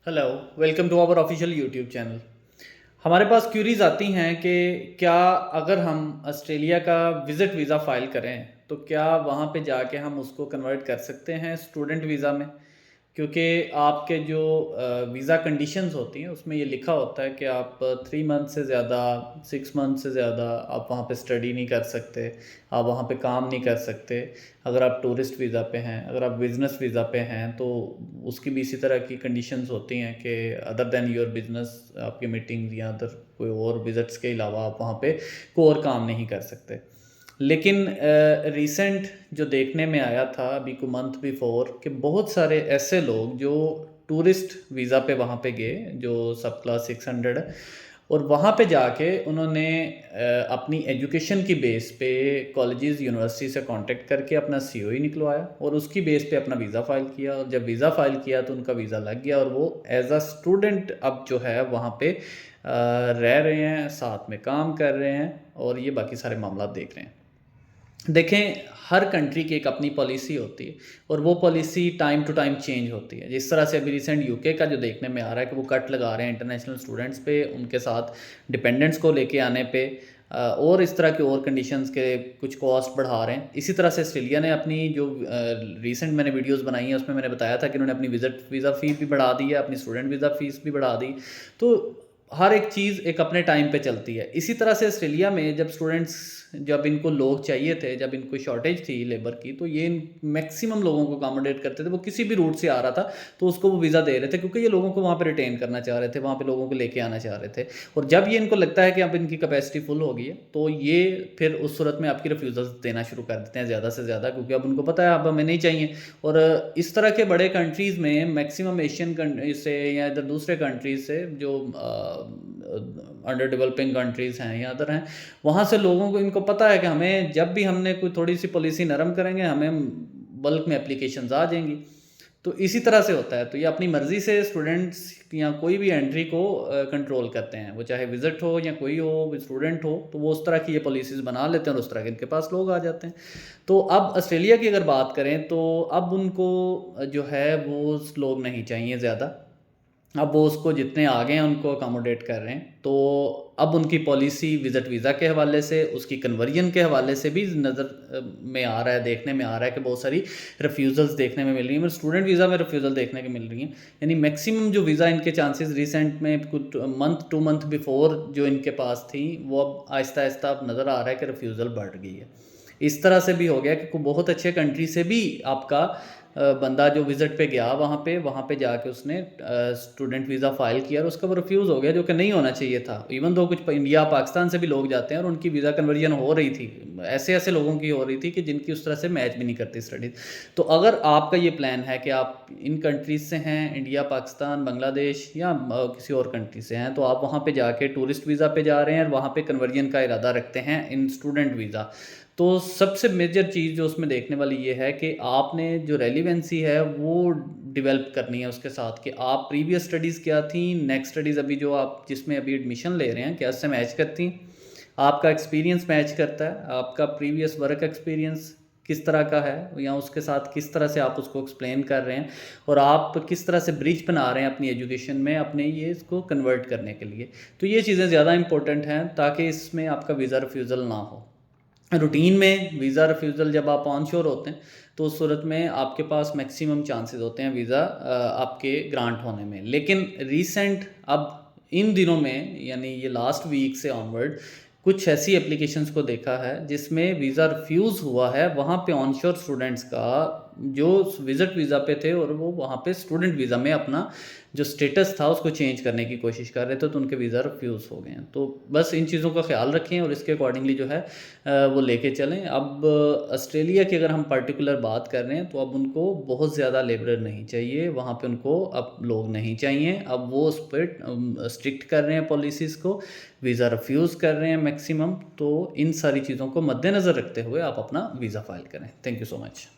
Hello, welcome to our official YouTube channel. हमारे पास curies आती हैं कि क्या अगर हम ऑस्ट्रेलिया का विज़िट वीज़ा फ़ाइल करें तो क्या वहाँ पे जाके हम उसको कन्वर्ट कर सकते हैं स्टूडेंट वीज़ा में? क्योंकि आपके जो वीज़ा कंडीशंस होती हैं उसमें ये लिखा होता है कि आप 3 मंथ से ज़्यादा, 6 मंथ से ज़्यादा आप वहाँ पे स्टडी नहीं कर सकते, आप वहाँ पे काम नहीं कर सकते। अगर आप टूरिस्ट वीज़ा पे हैं, अगर आप बिज़नेस वीज़ा पे हैं तो उसकी भी इसी तरह की कंडीशंस होती हैं कि अदर दैन योर बिज़नेस, आपकी मीटिंग्स या अदर कोई और विज़िट्स के अलावा आप वहाँ पे कोई और काम नहीं कर सकते। लेकिन रिसेंट जो देखने में आया था अभी को मंथ बिफोर कि बहुत सारे ऐसे लोग जो टूरिस्ट वीज़ा पे वहाँ पे गए, जो सब क्लास 600 है, और वहाँ पे जाके उन्होंने अपनी एजुकेशन की बेस पे कॉलेजेस यूनिवर्सिटी से कांटेक्ट करके अपना सीओई निकलवाया और उसकी बेस पे अपना वीज़ा फ़ाइल किया, और जब वीज़ा फ़ाइल किया तो उनका वीज़ा लग गया और वो एज अ स्टूडेंट अब जो है वहाँ पे रह रहे हैं, साथ में काम कर रहे हैं और ये बाकी सारे मामला देख रहे हैं। देखें, हर कंट्री की एक अपनी पॉलिसी होती है और वो policy time to time change होती है। जिस तरह से अभी रिसेंट यूके का जो देखने में आ रहा है कि वो कट लगा रहे हैं इंटरनेशनल स्टूडेंट्स पे, उनके साथ डिपेंडेंट्स को लेके आने पे, और इस तरह के और कंडीशंस के कुछ कॉस्ट बढ़ा रहे हैं। इसी तरह से ऑस्ट्रेलिया ने अपनी जो रिसेंट मैंने वीडियोस बनाई हैं उसमें मैंने बताया था कि उन्होंने अपनी विज़िट वीज़ा फ़ी भी बढ़ा दी है, अपनी स्टूडेंट वीज़ा फ़ीस भी बढ़ा दी। तो हर एक चीज़ एक अपने टाइम पे चलती है। इसी तरह से ऑस्ट्रेलिया में जब इनको लोग चाहिए थे, जब इनको शॉर्टेज थी लेबर की, तो ये मैक्सिमम लोगों को अकोमोडेट करते थे। वो किसी भी रूट से आ रहा था तो उसको वो वीज़ा दे रहे थे, क्योंकि ये लोगों को वहाँ पे रिटेन करना चाह रहे थे, वहाँ पे लोगों को लेके आना चाह रहे थे। और जब ये इनको लगता है कि अब इनकी कैपेसिटी फुल हो गई है तो ये फिर उस सूरत में आपकी रिफ्यूज़ल्स देना शुरू कर देते हैं ज़्यादा से ज़्यादा, क्योंकि अब उनको पता है अब हमें नहीं चाहिए। और इस तरह के बड़े कंट्रीज़ में मैक्सिमम एशियन कंट्रीज से या इधर दूसरे कंट्रीज से जो अंडर डेवलपिंग कंट्रीज़ हैं या अदर हैं, वहाँ से लोगों को इनको पता है कि हमें जब भी हमने कोई थोड़ी सी पॉलिसी नरम करेंगे हमें बल्क में एप्लीकेशंस आ जाएंगी। तो इसी तरह से होता है। तो ये अपनी मर्ज़ी से स्टूडेंट्स या कोई भी एंट्री को कंट्रोल करते हैं, वो चाहे विज़िट हो या कोई हो, स्टूडेंट हो, तो वो उस तरह की ये पॉलिसीज़ बना लेते हैं और उस तरह के इनके पास लोग आ जाते हैं। तो अब ऑस्ट्रेलिया की अगर बात करें तो अब उनको जो है वो लोग नहीं चाहिए ज़्यादा। अब वो उसको जितने आ गए हैं उनको अकोमोडेट कर रहे हैं। तो अब उनकी पॉलिसी विज़िट वीज़ा के हवाले से, उसकी कन्वर्जन के हवाले से भी नज़र में आ रहा है, देखने में आ रहा है कि बहुत सारी रिफ्यूज़ल्स देखने में मिल रही हैं। मतलब स्टूडेंट वीज़ा में रिफ्यूज़ल देखने को मिल रही हैं। यानी मैक्सिमम जो वीज़ा इनके चांसेस रिसेंट में कुछ मंथ 2 मंथ बिफोर जो इनके पास थी, वो अब आहिस्ता आहिस्ता अब नज़र आ रहा है कि रिफ्यूज़ल बढ़ गई है। इस तरह से भी हो गया कि बहुत अच्छे कंट्री से भी आपका बंदा जो विज़िट पे गया वहाँ पे जाके उसने स्टूडेंट वीज़ा फ़ाइल किया और उसका वो रिफ्यूज़ हो गया, जो कि नहीं होना चाहिए था। इवन दो कुछ इंडिया पाकिस्तान से भी लोग जाते हैं और उनकी वीज़ा कन्वर्जन हो रही थी, ऐसे लोगों की हो रही थी कि जिनकी उस तरह से मैच भी नहीं करती स्टडीज़। तो अगर आपका ये प्लान है कि आप इन कंट्रीज़ से हैं, इंडिया, पाकिस्तान, बांग्लादेश या किसी और कंट्री से हैं, तो आप वहाँ पे जाके टूरिस्ट वीज़ा पे जा रहे हैं और वहाँ पे कन्वर्जन का इरादा रखते हैं इन स्टूडेंट वीज़ा, तो सबसे मेजर चीज़ जो उसमें देखने वाली ये है कि आपने जो रेलिवेंसी है वो डेवलप करनी है उसके साथ, कि आप प्रीवियस स्टडीज़ क्या थी, नेक्स्ट स्टडीज़ अभी जो आप जिसमें अभी एडमिशन ले रहे हैं क्या उससे मैच करती, आपका एक्सपीरियंस मैच करता है, आपका प्रीवियस वर्क एक्सपीरियंस किस तरह का है या उसके साथ किस तरह से आप उसको एक्सप्लेन कर रहे हैं, और आप किस तरह से ब्रिज बना रहे हैं अपनी एजुकेशन में अपने ये इसको कन्वर्ट करने के लिए। तो ये चीज़ें ज़्यादा इंपॉर्टेंट हैं ताकि इसमें आपका वीज़ा रिफ्यूज़ल ना हो। रूटीन में वीज़ा रिफ्यूज़ल जब आप ऑन श्योर होते हैं तो उस सूरत में आपके पास मैक्सिमम चांसेस होते हैं वीज़ा आपके ग्रांट होने में। लेकिन रीसेंट अब इन दिनों में यानी ये लास्ट वीक से ऑनवर्ड कुछ ऐसी एप्लीकेशंस को देखा है जिसमें वीज़ा रिफ्यूज़ हुआ है वहाँ पे ऑनश्योर स्टूडेंट्स का, जो विज़िट वीज़ा पे थे और वो वहाँ पे स्टूडेंट वीज़ा में अपना जो स्टेटस था उसको चेंज करने की कोशिश कर रहे थे, तो उनके वीज़ा रिफ्यूज़ हो गए हैं। तो बस इन चीज़ों का ख्याल रखें और इसके अकॉर्डिंगली जो है वो लेके चलें। अब ऑस्ट्रेलिया की अगर हम पर्टिकुलर बात कर रहे हैं तो अब उनको बहुत ज़्यादा लेबरर नहीं चाहिए, वहाँ पे उनको अब लोग नहीं चाहिए। अब वो उस पर स्ट्रिक्ट कर रहे हैं पॉलिसीज़ को, वीज़ा रिफ्यूज़ कर रहे हैं मैक्सिमम। तो इन सारी चीज़ों को मद्देनज़र रखते हुए आप अपना वीज़ा फ़ाइल करें। Thank you so much.